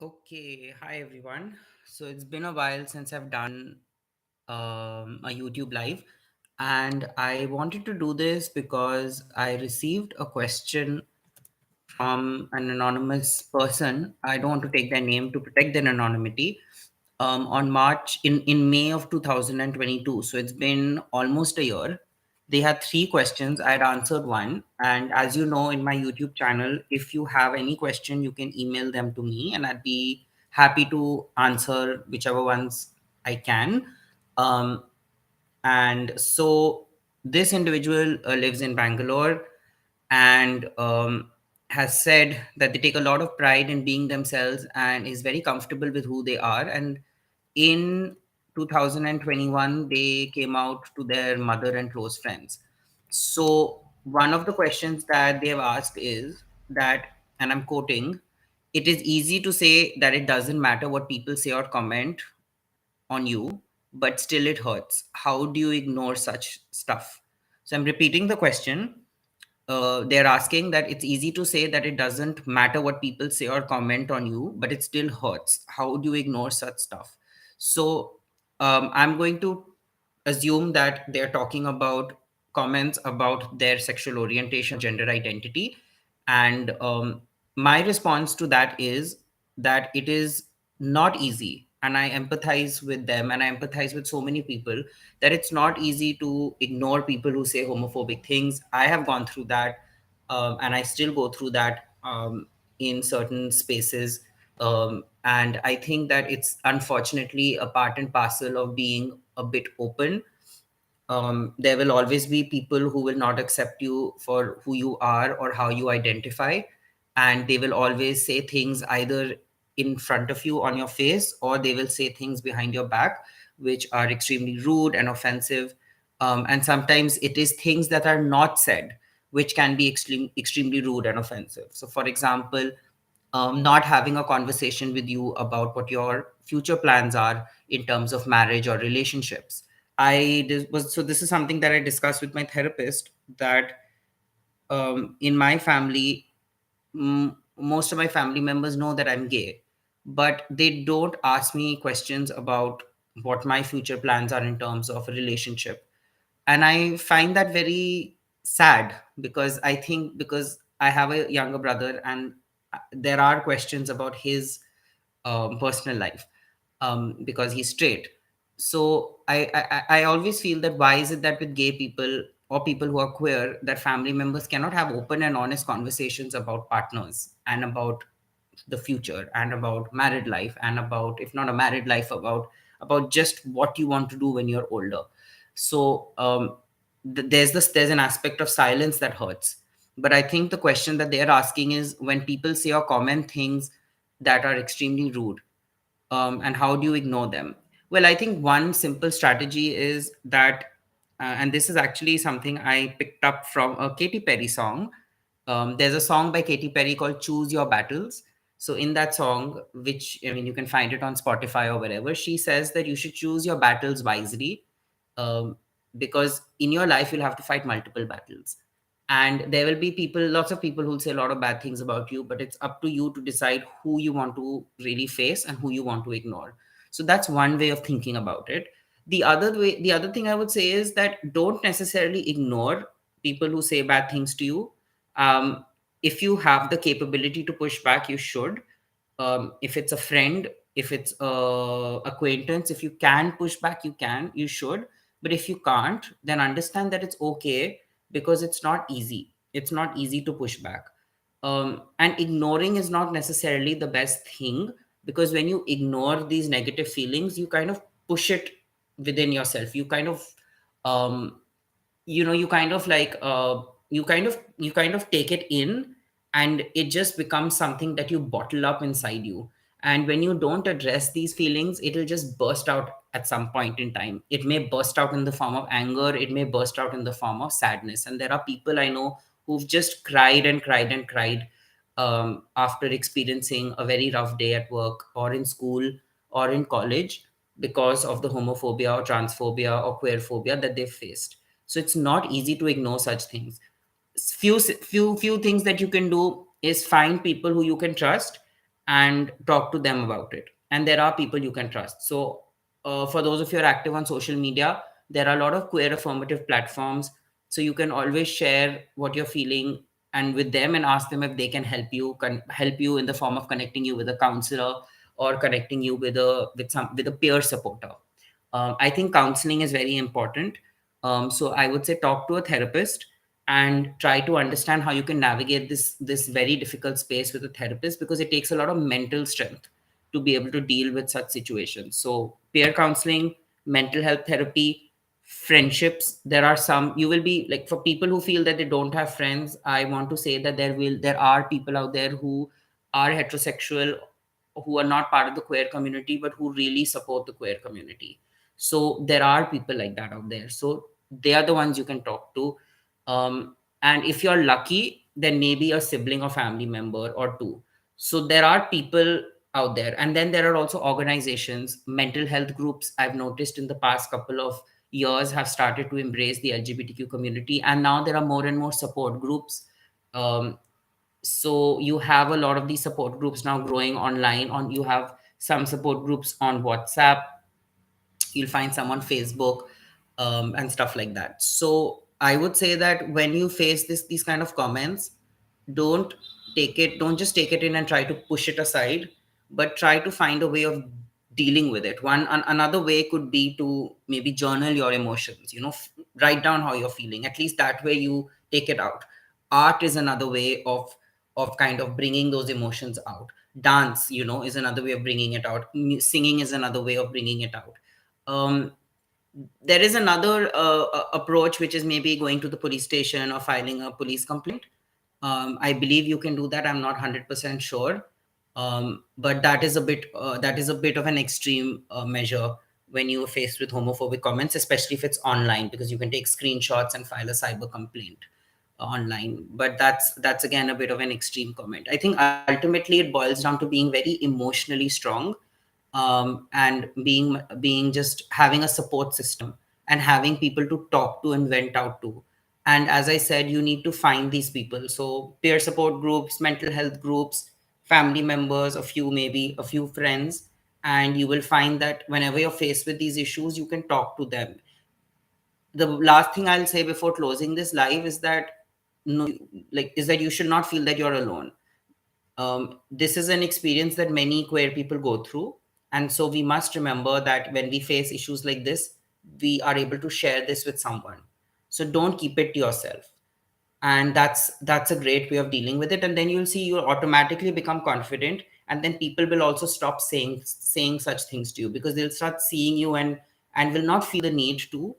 Okay, hi everyone. So it's been a while since I've done a YouTube live, and I wanted to do this because I received a question from an anonymous person. I don't want to take their name to protect their anonymity. On March in May of 2022. So it's been almost a year. They had three questions. I had answered one, and as you know, in my YouTube channel, if you have any question, you can email them to me, and I'd be happy to answer whichever ones I can. Um, and so this individual lives in Bangalore and has said that they take a lot of pride in being themselves and is very comfortable with who they are. And in 2021, they came out to their mother and close friends. So, one of the questions that they've asked is that, and I'm quoting, it is easy to say that it doesn't matter what people say or comment on you, but still it hurts. How do you ignore such stuff? So, I'm repeating the question. They're asking that it's easy to say that it doesn't matter what people say or comment on you, but it still hurts. How do you ignore such stuff? So I'm going to assume that they're talking about comments about their sexual orientation or gender identity. And my response to that is that it is not easy. And I empathize with them and I empathize with so many people that it's not easy to ignore people who say homophobic things. I have gone through that, and I still go through that in certain spaces. And I think that it's unfortunately a part and parcel of being a bit open. There will always be people who will not accept you for who you are or how you identify. And they will always say things either in front of you on your face, or they will say things behind your back, which are extremely rude and offensive. And sometimes it is things that are not said, which can be extremely rude and offensive. So, for example, not having a conversation with you about what your future plans are in terms of marriage or relationships. This is something that I discussed with my therapist, that in my family, most of my family members know that I'm gay, but they don't ask me questions about what my future plans are in terms of a relationship. And I find that very sad, because I think, because I have a younger brother, and there are questions about his personal life, because he's straight. So I always feel that why is it that with gay people or people who are queer, that family members cannot have open and honest conversations about partners and about the future and about married life, and about, if not a married life, about just what you want to do when you're older. So there's an aspect of silence that hurts. But I think the question that they're asking is, when people say or comment things that are extremely rude, and how do you ignore them? Well, I think one simple strategy is that, and this is actually something I picked up from a Katy Perry song. There's a song by Katy Perry called Choose Your Battles. So, in that song, which, I mean, you can find it on Spotify or wherever, she says that you should choose your battles wisely, um, because in your life, you'll have to fight multiple battles. And there will be people, lots of people who'll say a lot of bad things about you, but it's up to you to decide who you want to really face and who you want to ignore. So that's one way of thinking about it. The other thing I would say is that don't necessarily ignore people who say bad things to you. um, if you have the capability to push back, you should. If it's a friend, if it's a acquaintance, if you can push back, you should. But if you can't, then understand that it's okay, because it's not easy to push back. And ignoring is not necessarily the best thing, because when you ignore these negative feelings, you kind of push it within yourself. You kind of um, you kind of like you kind of take it in, and it just becomes something that you bottle up inside you. And when you don't address these feelings, it'll just burst out at some point in time. It may burst out in the form of anger, it may burst out in the form of sadness. And there are people I know who've just cried and cried and cried, after experiencing a very rough day at work or in school or in college, because of the homophobia or transphobia or queer phobia that they faced. So it's not easy to ignore such things. Few things that you can do is find people who you can trust, and talk to them about it. And there are people you can trust. So for those of you who are active on social media, there are a lot of queer affirmative platforms, so you can always share what you're feeling and with them, and ask them if they can help you in the form of connecting you with a counselor, or connecting you with a peer supporter. I think counseling is very important. So I would say talk to a therapist and try to understand how you can navigate this very difficult space with a therapist, because it takes a lot of mental strength to be able to deal with such situations. So peer counseling, mental health therapy, friendships. There are some, you will be like, for people who feel that they don't have friends, I want to say that there are people out there who are heterosexual, who are not part of the queer community, but who really support the queer community. So there are people like that out there. So they are the ones you can talk to. And if you're lucky, then maybe a sibling or family member or two. So there are people out there. And then there are also organizations, mental health groups, I've noticed in the past couple of years, have started to embrace the LGBTQ community. And now there are more and more support groups. Um, so you have a lot of these support groups now growing online. On You have some support groups on WhatsApp, you'll find some on Facebook, and stuff like that. So I would say that when you face these kind of comments, don't don't just take it in and try to push it aside, but try to find a way of dealing with it. Another way could be to maybe journal your emotions, write down how you're feeling. At least that way you take it out. Art is another way of kind of bringing those emotions out. Dance, is another way of bringing it out. Singing is another way of bringing it out. um, there is another approach, which is maybe going to the police station or filing a police complaint. I believe you can do that. I'm not 100% sure. But that is a bit of an extreme measure when you're faced with homophobic comments, especially if it's online, because you can take screenshots and file a cyber complaint online. But that's again a bit of an extreme comment. I think ultimately it boils down to being very emotionally strong, and being just having a support system, and having people to talk to and vent out to. And as I said, you need to find these people. So peer support groups, mental health groups, family members, maybe a few friends. And you will find that whenever you're faced with these issues, you can talk to them. The last thing I'll say before closing this live is that, no, is that you should not feel that you're alone. This is an experience that many queer people go through. And so we must remember that when we face issues like this, we are able to share this with someone. So don't keep it to yourself. And that's a great way of dealing with it. And then you'll see you'll automatically become confident. And then people will also stop saying such things to you, because they'll start seeing you, and will not feel the need to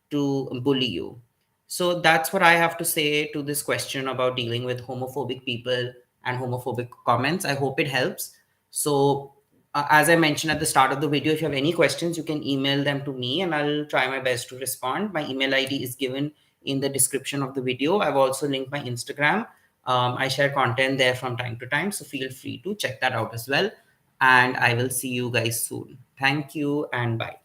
bully you. So that's what I have to say to this question about dealing with homophobic people and homophobic comments. I hope it helps. So, as I mentioned at the start of the video, if you have any questions, you can email them to me and I'll try my best to respond. My email ID is given in the description of the video. I've also linked my Instagram. I share content there from time to time, so feel free to check that out as well. And I will see you guys soon. Thank you and bye.